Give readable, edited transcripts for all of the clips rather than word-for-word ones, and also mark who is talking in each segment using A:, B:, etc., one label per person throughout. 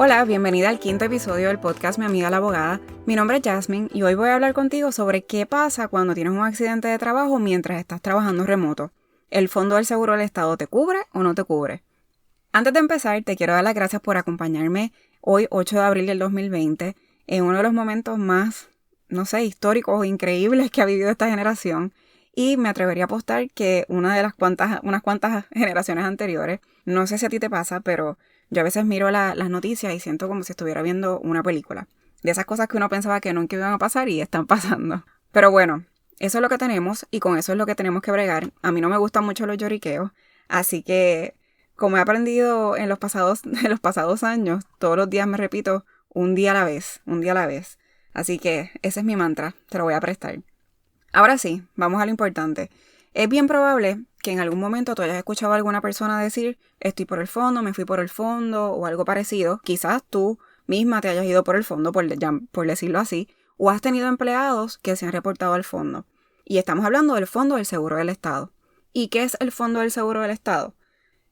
A: Hola, bienvenida al quinto episodio del podcast Mi Amiga la Abogada. Mi nombre es Jasmine y hoy voy a hablar contigo sobre qué pasa cuando tienes un accidente de trabajo mientras estás trabajando remoto. ¿El Fondo del Seguro del Estado te cubre o no te cubre? Antes de empezar, te quiero dar las gracias por acompañarme hoy, 8 de abril del 2020, en uno de los momentos más, históricos o increíbles que ha vivido esta generación. Y me atrevería a apostar que unas cuantas generaciones anteriores, no sé si a ti te pasa, pero yo a veces miro las noticias y siento como si estuviera viendo una película. De esas cosas que uno pensaba que nunca iban a pasar y están pasando. Pero bueno, eso es lo que tenemos y con eso es lo que tenemos que bregar. A mí no me gustan mucho los lloriqueos, así que como he aprendido en los pasados años, todos los días me repito un día a la vez. Así que ese es mi mantra, te lo voy a prestar. Ahora sí, vamos a lo importante. Es bien probable que en algún momento tú hayas escuchado a alguna persona decir estoy por el fondo, me fui por el fondo o algo parecido. Quizás tú misma te hayas ido por el fondo, por decirlo así, o has tenido empleados que se han reportado al fondo. Y estamos hablando del Fondo del Seguro del Estado. ¿Y qué es el Fondo del Seguro del Estado?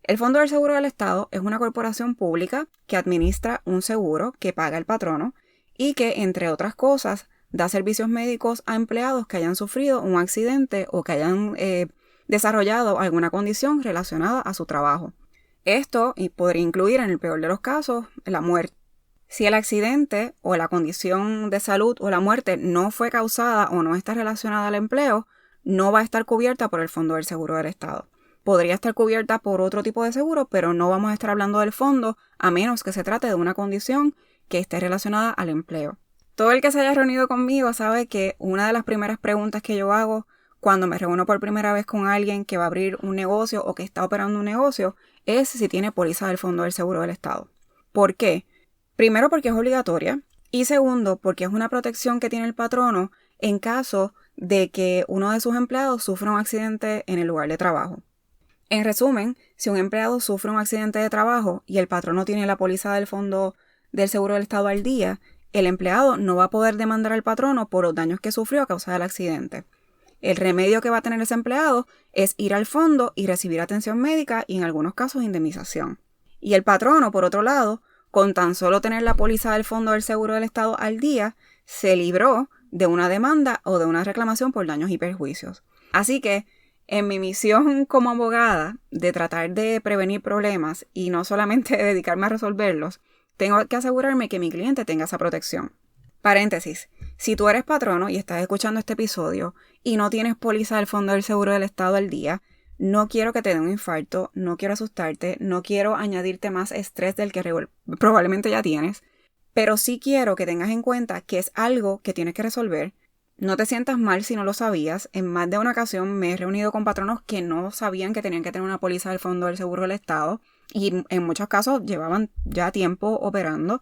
A: El Fondo del Seguro del Estado es una corporación pública que administra un seguro que paga el patrono y que, entre otras cosas, da servicios médicos a empleados que hayan sufrido un accidente o que hayan desarrollado alguna condición relacionada a su trabajo. Esto podría incluir, en el peor de los casos, la muerte. Si el accidente o la condición de salud o la muerte no fue causada o no está relacionada al empleo, no va a estar cubierta por el Fondo del Seguro del Estado. Podría estar cubierta por otro tipo de seguro, pero no vamos a estar hablando del fondo a menos que se trate de una condición que esté relacionada al empleo. Todo el que se haya reunido conmigo sabe que una de las primeras preguntas que yo hago cuando me reúno por primera vez con alguien que va a abrir un negocio o que está operando un negocio es si tiene póliza del Fondo del Seguro del Estado. ¿Por qué? Primero, porque es obligatoria y segundo, porque es una protección que tiene el patrono en caso de que uno de sus empleados sufra un accidente en el lugar de trabajo. En resumen, si un empleado sufre un accidente de trabajo y el patrono tiene la póliza del Fondo del Seguro del Estado al día, el empleado no va a poder demandar al patrono por los daños que sufrió a causa del accidente. El remedio que va a tener ese empleado es ir al fondo y recibir atención médica y en algunos casos indemnización. Y el patrono, por otro lado, con tan solo tener la póliza del Fondo del Seguro del Estado al día, se libró de una demanda o de una reclamación por daños y perjuicios. Así que, en mi misión como abogada de tratar de prevenir problemas y no solamente dedicarme a resolverlos, tengo que asegurarme que mi cliente tenga esa protección. Paréntesis, si tú eres patrono y estás escuchando este episodio y no tienes póliza del Fondo del Seguro del Estado al día, no quiero que te dé un infarto, no quiero asustarte, no quiero añadirte más estrés del que probablemente ya tienes, pero sí quiero que tengas en cuenta que es algo que tienes que resolver. No te sientas mal si no lo sabías. En más de una ocasión me he reunido con patronos que no sabían que tenían que tener una póliza del Fondo del Seguro del Estado y en muchos casos llevaban ya tiempo operando.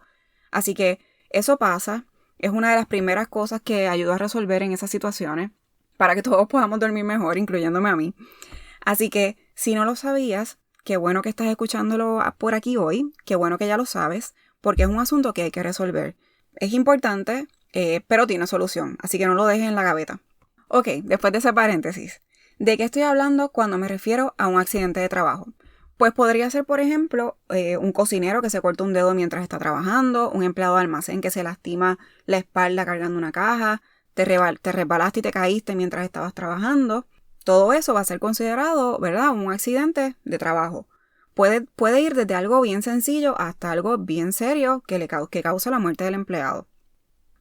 A: Así que eso pasa. Es una de las primeras cosas que ayuda a resolver en esas situaciones para que todos podamos dormir mejor, incluyéndome a mí. Así que si no lo sabías, qué bueno que estás escuchándolo por aquí hoy. Qué bueno que ya lo sabes, porque es un asunto que hay que resolver. Es importante, pero tiene solución, así que no lo dejes en la gaveta. Ok, después de ese paréntesis, ¿de qué estoy hablando cuando me refiero a un accidente de trabajo? Pues podría ser, por ejemplo, un cocinero que se corta un dedo mientras está trabajando, un empleado de almacén que se lastima la espalda cargando una caja, te resbalaste y te caíste mientras estabas trabajando. Todo eso va a ser considerado, ¿verdad?, un accidente de trabajo. Puede ir desde algo bien sencillo hasta algo bien serio que causa la muerte del empleado.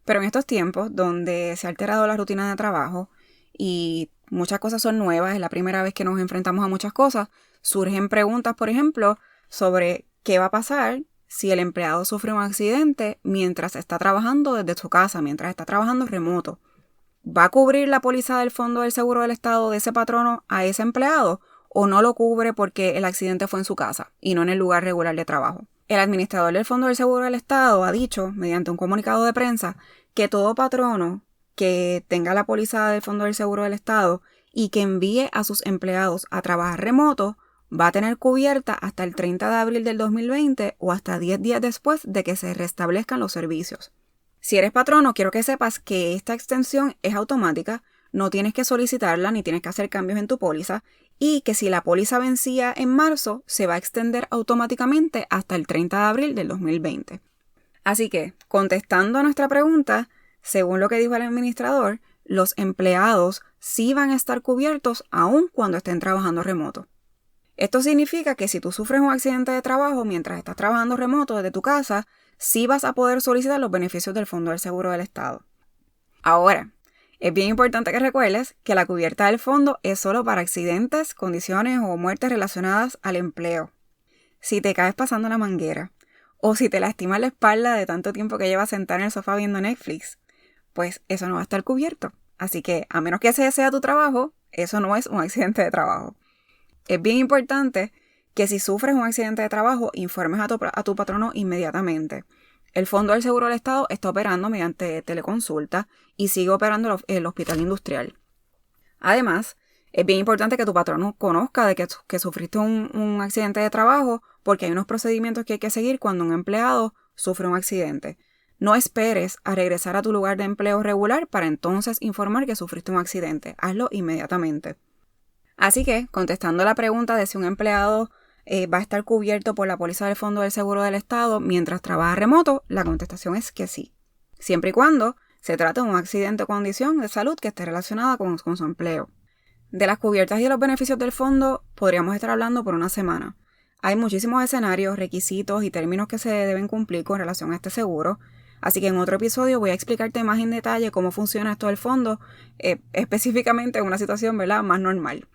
A: Pero en estos tiempos donde se ha alterado la rutina de trabajo y muchas cosas son nuevas, es la primera vez que nos enfrentamos a muchas cosas, surgen preguntas, por ejemplo, sobre qué va a pasar si el empleado sufre un accidente mientras está trabajando desde su casa, mientras está trabajando remoto. ¿Va a cubrir la póliza del Fondo del Seguro del Estado de ese patrono a ese empleado o no lo cubre porque el accidente fue en su casa y no en el lugar regular de trabajo? El administrador del Fondo del Seguro del Estado ha dicho, mediante un comunicado de prensa, que todo patrono que tenga la póliza del Fondo del Seguro del Estado y que envíe a sus empleados a trabajar remoto va a tener cubierta hasta el 30 de abril del 2020 o hasta 10 días después de que se restablezcan los servicios. Si eres patrono, quiero que sepas que esta extensión es automática, no tienes que solicitarla ni tienes que hacer cambios en tu póliza y que si la póliza vencía en marzo, se va a extender automáticamente hasta el 30 de abril del 2020. Así que, contestando a nuestra pregunta, según lo que dijo el administrador, los empleados sí van a estar cubiertos aun cuando estén trabajando remoto. Esto significa que si tú sufres un accidente de trabajo mientras estás trabajando remoto desde tu casa, sí vas a poder solicitar los beneficios del Fondo del Seguro del Estado. Ahora, es bien importante que recuerdes que la cubierta del fondo es solo para accidentes, condiciones o muertes relacionadas al empleo. Si te caes pasando la manguera o si te lastimas la espalda de tanto tiempo que llevas sentada en el sofá viendo Netflix, pues eso no va a estar cubierto. Así que, a menos que ese sea tu trabajo, eso no es un accidente de trabajo. Es bien importante que si sufres un accidente de trabajo, informes a tu patrono inmediatamente. El Fondo del Seguro del Estado está operando mediante teleconsulta y sigue operando el hospital industrial. Además, es bien importante que tu patrono conozca de que sufriste un accidente de trabajo porque hay unos procedimientos que hay que seguir cuando un empleado sufre un accidente. No esperes a regresar a tu lugar de empleo regular para entonces informar que sufriste un accidente. Hazlo inmediatamente. Así que, contestando la pregunta de si un empleado va a estar cubierto por la póliza del Fondo del Seguro del Estado mientras trabaja remoto, la contestación es que sí. Siempre y cuando se trate de un accidente o condición de salud que esté relacionada con su empleo. De las cubiertas y de los beneficios del fondo podríamos estar hablando por una semana. Hay muchísimos escenarios, requisitos y términos que se deben cumplir con relación a este seguro. Así que en otro episodio voy a explicarte más en detalle cómo funciona esto del fondo, específicamente en una situación, ¿verdad?, más normal.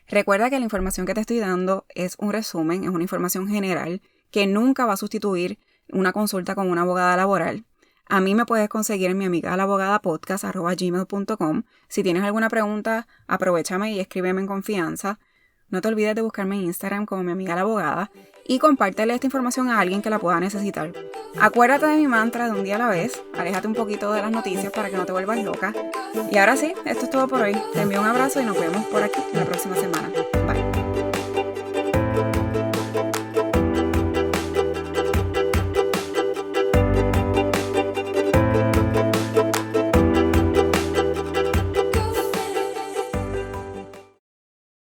A: Recuerda que la información que te estoy dando es un resumen, es una información general que nunca va a sustituir una consulta con una abogada laboral. A mí me puedes conseguir en mi amiga la abogada podcast@gmail.com. Si tienes alguna pregunta, aprovéchame y escríbeme en confianza. No te olvides de buscarme en Instagram como mi amiga la abogada y compártele esta información a alguien que la pueda necesitar. Acuérdate de mi mantra de un día a la vez, aléjate un poquito de las noticias para que no te vuelvas loca. Y ahora sí, esto es todo por hoy. Te envío un abrazo y nos vemos por aquí la próxima semana. Bye.